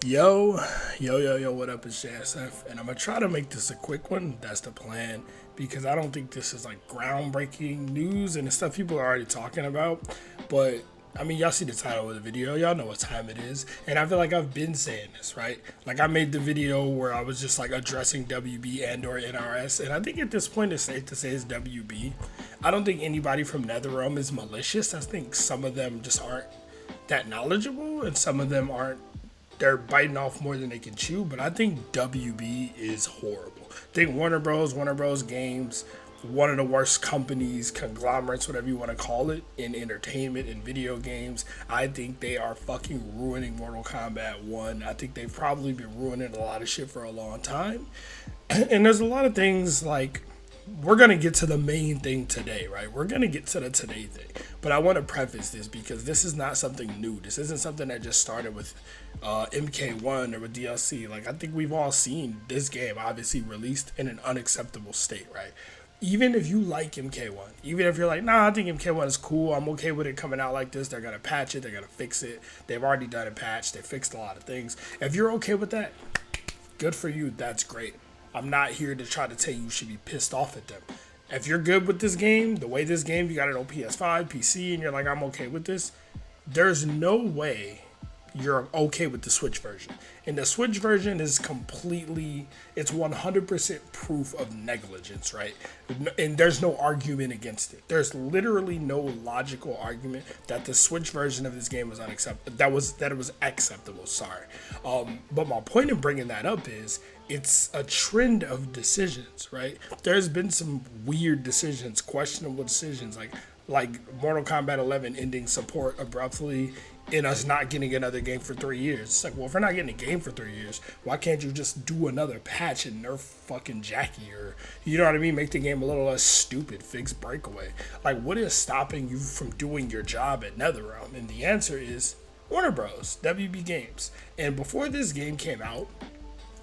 Yo, what up? It's JSF, and I'm gonna try to make this a quick one. That's the plan because I don't think this is like groundbreaking news and the stuff people are already talking about. But I mean, y'all see the title of the video, y'all know what time it is, and I feel like I've been saying this, right? Like I made the video where I was just like addressing WB and/or NRS, and I think at this point it's safe to say it's WB. I don't think anybody from NetherRealm is malicious. I think some of them just aren't that knowledgeable, and some of them aren't they're biting off more than they can chew, but I think WB is horrible. I think Warner Bros. Games, one of the worst companies, conglomerates, whatever you want to call it, in entertainment and video games. I think they are fucking ruining Mortal Kombat 1. I think they've probably been ruining a lot of shit for a long time. And there's a lot of things like we're going to get to the main thing today, right? We're going to get to the today thing. But I want to preface this because this is not something new. This isn't something that just started with MK1 or with DLC. Like, I think we've all seen this game obviously released in an unacceptable state, right? Even if you like MK1, even if you're like, nah, I think MK1 is cool, I'm okay with it coming out like this, they're going to patch it, they're going to fix it. They've already done a patch, they fixed a lot of things. If you're okay with that, good for you, that's great. I'm not here to try to tell you should be pissed off at them. If you're good with this game, the way this game, you got it on PS5, PC, and you're like, I'm okay with this, there's no way you're okay with the Switch version. And the Switch version is completely, it's 100% proof of negligence, right? And there's no argument against it. There's literally no logical argument that the Switch version of this game was unacceptable. That it was acceptable. Sorry, but my point in bringing that up is it's a trend of decisions, right? There's been some weird decisions, questionable decisions, like Mortal Kombat 11 ending support abruptly and us not getting another game for 3 years. It's like, well, if we're not getting a game for 3 years, why can't you just do another patch and nerf fucking Jackie or, you know what I mean, make the game a little less stupid, fix Breakaway? Like, what is stopping you from doing your job at NetherRealm? And the answer is Warner Bros., WB Games. And before this game came out,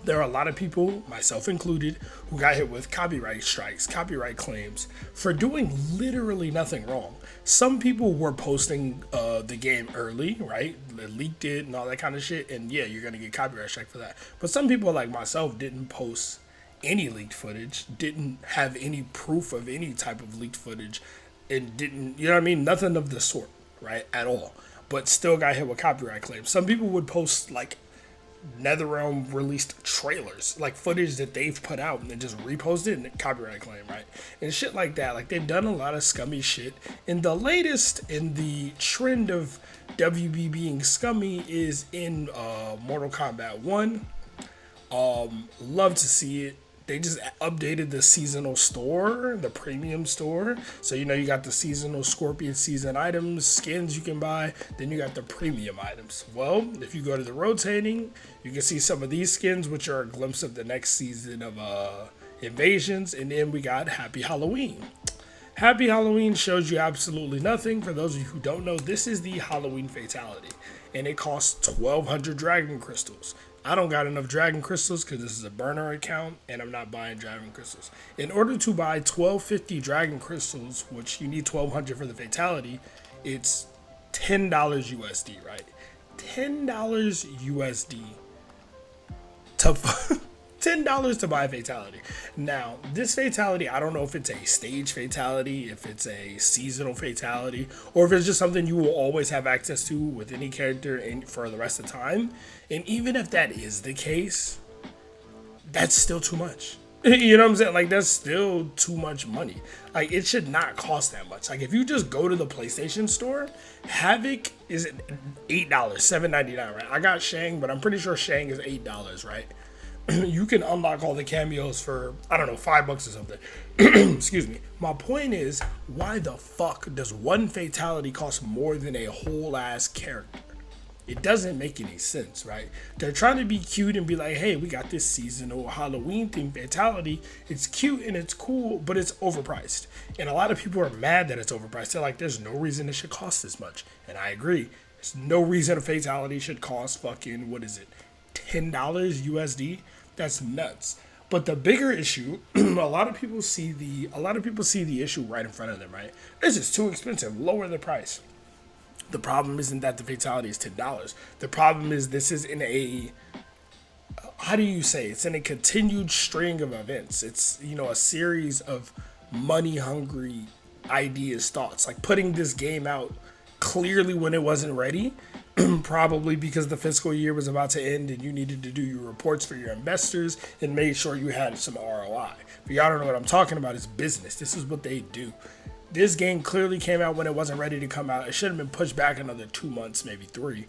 there are a lot of people, myself included, who got hit with copyright strikes, copyright claims for doing literally nothing wrong. Some people were posting the game early, right? They leaked it and all that kind of shit, and yeah, you're gonna get copyright strike for that. But some people, like myself, didn't post any leaked footage, didn't have any proof of any type of leaked footage, and didn't, you know what I mean? Nothing of the sort, right? At all. But still got hit with copyright claims. Some people would post like NetherRealm released trailers, like footage that they've put out, and then just reposted it and copyright claim, right? And shit like that. Like, they've done a lot of scummy shit. And the latest in the trend of WB being scummy is in Mortal Kombat 1. Love to see it. They just updated the seasonal store, the premium store. So, you know, you got the seasonal Scorpion season items, skins you can buy. Then you got the premium items. Well, if you go to the rotating, you can see some of these skins, which are a glimpse of the next season of Invasions. And then we got Happy Halloween. Happy Halloween shows you absolutely nothing. For those of you who don't know, this is the Halloween fatality. And it costs 1,200 Dragon Crystals. I don't got enough Dragon Crystals because this is a burner account and I'm not buying Dragon Crystals. In order to buy 1,250 Dragon Crystals, which you need 1,200 for the fatality, it's $10 USD, right? $10 USD to $10 to buy a fatality. Now, this fatality, I don't know if it's a stage fatality, if it's a seasonal fatality, or if it's just something you will always have access to with any character for the rest of the time. And even if that is the case, that's still too much. You know what I'm saying? Like, that's still too much money. Like, it should not cost that much. Like, if you just go to the PlayStation store, Havoc is $8, $7.99, right? I got Shang, but I'm pretty sure Shang is $8, right? You can unlock all the cameos for, I don't know, $5 or something. Excuse me. My point is, why the fuck does one fatality cost more than a whole ass character? It doesn't make any sense, right? They're trying to be cute and be like, hey, we got this seasonal Halloween themed fatality. It's cute and it's cool, but it's overpriced. And a lot of people are mad that it's overpriced. They're like, there's no reason it should cost this much. And I agree. There's no reason a fatality should cost fucking, what is it, $10 USD? That's nuts. But the bigger issue, a lot of people see the issue right in front of them, right? This is too expensive. Lower the price. The problem isn't that the fatality is $10. The problem is this is in a, how do you say, it's in a continued string of events. It's, you know, a series of money hungry ideas, thoughts, like putting this game out clearly when it wasn't ready, probably because the fiscal year was about to end and you needed to do your reports for your investors and made sure you had some ROI. But y'all don't know what I'm talking about. It's business. This is what they do. This game clearly came out when it wasn't ready to come out. It should have been pushed back another 2 months, maybe 3.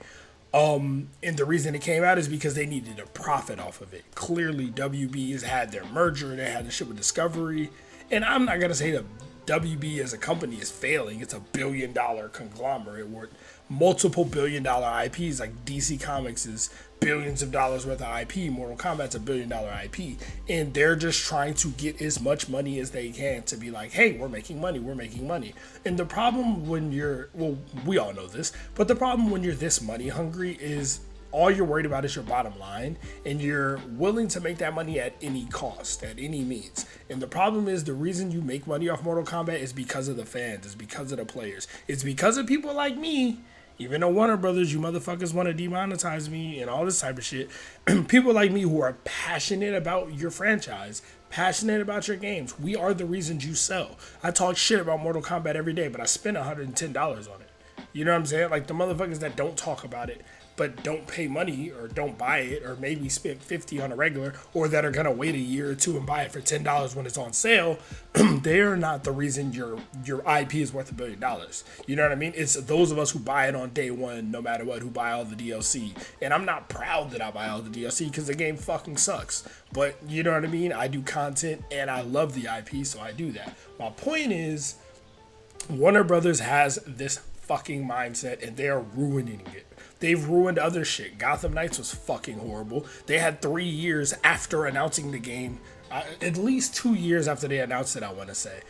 And the reason it came out is because they needed a profit off of it. Clearly, WB has had their merger. They had the shit with Discovery. And I'm not going to say that WB as a company is failing. It's a billion-dollar conglomerate with multiple billion-dollar IPs. Like DC Comics is billions of dollars worth of IP. Mortal Kombat's a billion-dollar IP. And they're just trying to get as much money as they can to be like, hey, we're making money, we're making money. And the problem when you're, well, we all know this, but the problem when you're this money hungry is all you're worried about is your bottom line, and you're willing to make that money at any cost, at any means. And the problem is the reason you make money off Mortal Kombat is because of the fans, it's because of the players, it's because of people like me. Even though Warner Brothers, you motherfuckers want to demonetize me and all this type of shit, people like me who are passionate about your franchise, passionate about your games, we are the reasons you sell. I talk shit about Mortal Kombat every day, but I spend $110 on it. You know what I'm saying? Like the motherfuckers that don't talk about it, but don't pay money or don't buy it, or maybe spend $50 on a regular, or that are gonna wait a year or two and buy it for $10 when it's on sale, they're not the reason your IP is worth $1 billion. You know what I mean? It's those of us who buy it on day one, no matter what, who buy all the DLC. And I'm not proud that I buy all the DLC because the game fucking sucks. But you know what I mean? I do content and I love the IP, so I do that. My point is, Warner Brothers has this fucking mindset and they are ruining it. They've ruined other shit. Gotham Knights was fucking horrible. They had 3 years after announcing the game, at least 2 years after they announced it, I want to say.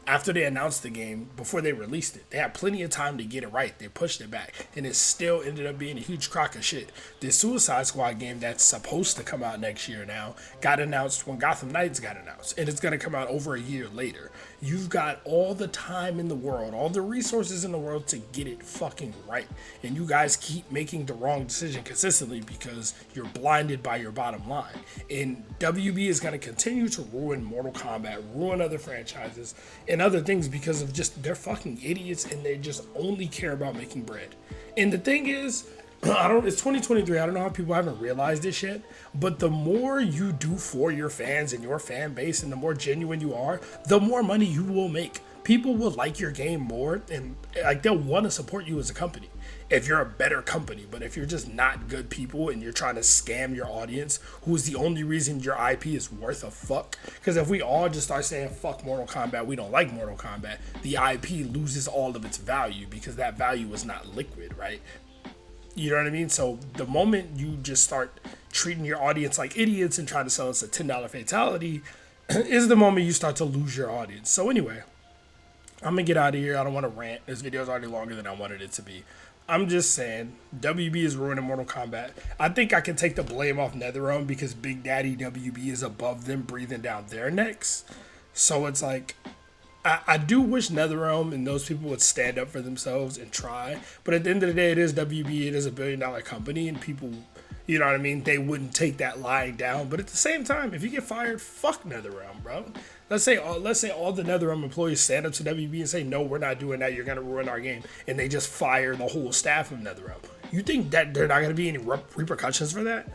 After they announced the game, before they released it, they had plenty of time to get it right. They pushed it back, and it still ended up being a huge crock of shit. The Suicide Squad game that's supposed to come out next year now got announced when Gotham Knights got announced, and it's going to come out over a year later. You've got all the time in the world, all the resources in the world to get it fucking right, and you guys keep making the wrong decision consistently because you're blinded by your bottom line. And WB is going to continue to ruin Mortal Kombat, ruin other franchises and other things because of just they're fucking idiots and they just only care about making bread. And the thing is, it's 2023. I don't know how people haven't realized this yet, but the more you do for your fans and your fan base and the more genuine you are, the more money you will make. People will like your game more and like they'll want to support you as a company if you're a better company. But if you're just not good people and you're trying to scam your audience, who is the only reason your IP is worth a fuck, because if we all just start saying fuck Mortal Kombat, we don't like Mortal Kombat, the IP loses all of its value because that value is not liquid, right? You know what I mean? So the moment you just start treating your audience like idiots and trying to sell us a $10 fatality is the moment you start to lose your audience. So anyway, I'm gonna get out of here. I don't want to rant. This video is already longer than I wanted it to be. I'm just saying, WB is ruining Mortal Kombat. I think I can take the blame off NetherRealm because Big Daddy WB is above them, breathing down their necks. So it's like, I do wish NetherRealm and those people would stand up for themselves and try. But at the end of the day, it is WB. It is a billion-dollar company, and people, you know what I mean, they wouldn't take that lying down. But at the same time, if you get fired, fuck NetherRealm, bro. Let's say all the NetherRealm employees stand up to WB and say, no, we're not doing that. You're going to ruin our game. And they just fire the whole staff of NetherRealm. You think that there are not going to be any repercussions for that?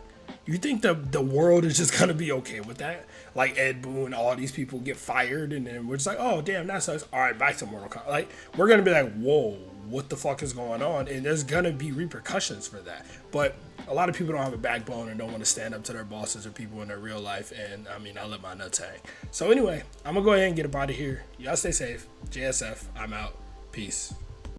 You think the world is just going to be okay with that? Like Ed Boon, all these people get fired, and then we're just like, oh, damn, that sucks. All right, back to Mortal Kombat. Like, we're going to be like, whoa, what the fuck is going on? And there's going to be repercussions for that. But a lot of people don't have a backbone and don't want to stand up to their bosses or people in their real life. And I mean, I let my nuts hang. So anyway, I'm going to go ahead and get up out of here. Y'all stay safe. JSF, I'm out. Peace.